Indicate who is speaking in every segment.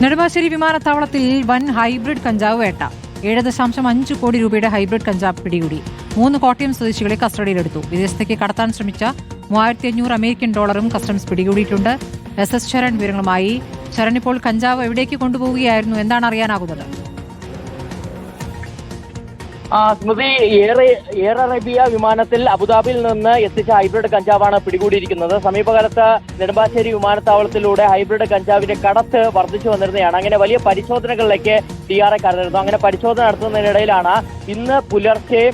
Speaker 1: നെടുമ്പാശ്ശേരി വിമാനത്താവളത്തിൽ വൻ ഹൈബ്രിഡ് കഞ്ചാവ് വേട്ട. 7.5 കോടി രൂപയുടെ ഹൈബ്രിഡ് കഞ്ചാവ് പിടികൂടി. 3 കോട്ടയം സ്വദേശികളെ കസ്റ്റഡിയിലെടുത്തു. വിദേശത്തേക്ക് കടത്താൻ ശ്രമിച്ച $3500 അമേരിക്കൻ കസ്റ്റംസ് പിടികൂടിയിട്ടുണ്ട്. SS ശരൺ വിവരങ്ങളുമായി. ശരൺ, ഇപ്പോൾ കഞ്ചാവ് എവിടേക്ക് കൊണ്ടുപോവുകയായിരുന്നു, എന്താണ് അറിയാനാകുന്നത്?
Speaker 2: സ്മൃതി, എയർ അറേബ്യ വിമാനത്തിൽ അബുദാബിയിൽ നിന്ന് എത്തിച്ച ഹൈബ്രിഡ് കഞ്ചാവാണ് പിടികൂടിയിരിക്കുന്നത്. സമീപകാലത്ത് നെടുമ്പാശ്ശേരി വിമാനത്താവളത്തിലൂടെ ഹൈബ്രിഡ് കഞ്ചാവിന്റെ കടത്ത് വർദ്ധിച്ചു വന്നിരുന്നതാണ്. അങ്ങനെ വലിയ പരിശോധനകളിലേക്ക് DRA കടന്നിരുന്നു. അങ്ങനെ പരിശോധന നടത്തുന്നതിനിടയിലാണ് ഇന്ന് പുലർച്ചെ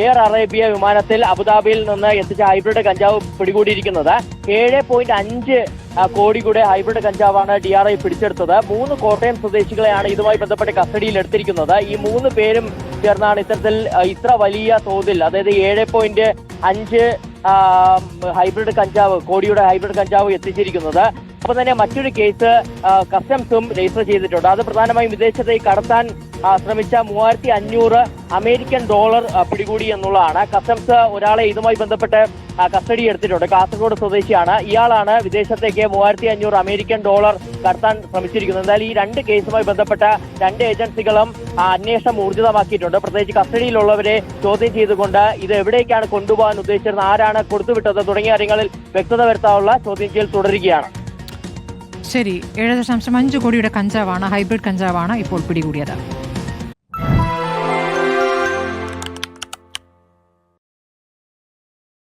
Speaker 2: എയർ അറേബ്യ വിമാനത്തിൽ അബുദാബിയിൽ നിന്ന് എത്തിച്ച ഹൈബ്രിഡ് കഞ്ചാവ് പിടികൂടിയിരിക്കുന്നത്. 7.5 കോടി കൂടെ ഹൈബ്രിഡ് കഞ്ചാവാണ് DRA പിടിച്ചെടുത്തത്. 3 കോട്ടയം സ്വദേശികളെയാണ് ഇതുമായി ബന്ധപ്പെട്ട് കസ്റ്റഡിയിൽ എടുത്തിരിക്കുന്നത്. ഈ 3 പേരും ചേർന്നാണ് ഇത്തരത്തിൽ ഇത്ര വലിയ തോതിൽ, അതായത് 7.5 ഹൈബ്രിഡ് കഞ്ചാവ്, കോടിയുടെ ഹൈബ്രിഡ് കഞ്ചാവ് എത്തിച്ചിരിക്കുന്നത്. ഒപ്പം തന്നെ മറ്റൊരു കേസ് കസ്റ്റംസും രജിസ്റ്റർ ചെയ്തിട്ടുണ്ട്. അത് പ്രധാനമായും വിദേശത്തേക്ക് കടത്താൻ ശ്രമിച്ച $3500 അമേരിക്കൻ പിടികൂടി എന്നുള്ളതാണ്. കസ്റ്റംസ് ഒരാളെ ഇതുമായി ബന്ധപ്പെട്ട് കസ്റ്റഡി എടുത്തിട്ടുണ്ട്. കാസർഗോഡ് സ്വദേശിയാണ്. ഇയാളാണ് വിദേശത്തേക്ക് $3500 അമേരിക്കൻ കടത്താൻ ശ്രമിച്ചിരിക്കുന്നത്. എന്തായാലും ഈ 2 കേസുമായി ബന്ധപ്പെട്ട 2 ഏജൻസികളും അന്വേഷണം ഊർജിതമാക്കിയിട്ടുണ്ട്. പ്രത്യേകിച്ച് കസ്റ്റഡിയിലുള്ളവരെ ചോദ്യം ചെയ്തുകൊണ്ട് ഇത് എവിടേക്കാണ് കൊണ്ടുപോകാൻ ഉദ്ദേശിച്ചിരുന്നത്, ആരാണ് കൊടുത്തുവിട്ടത് തുടങ്ങിയ കാര്യങ്ങളിൽ വ്യക്തത വരുത്താനുള്ള ചോദ്യം ചെയ്യൽ തുടരുകയാണ്.
Speaker 1: ശരി, 7.5 കോടിയുടെ കഞ്ചാവാണ്, ഹൈബ്രിഡ് കഞ്ചാവാണ് ഇപ്പോൾ പിടികൂടിയത്.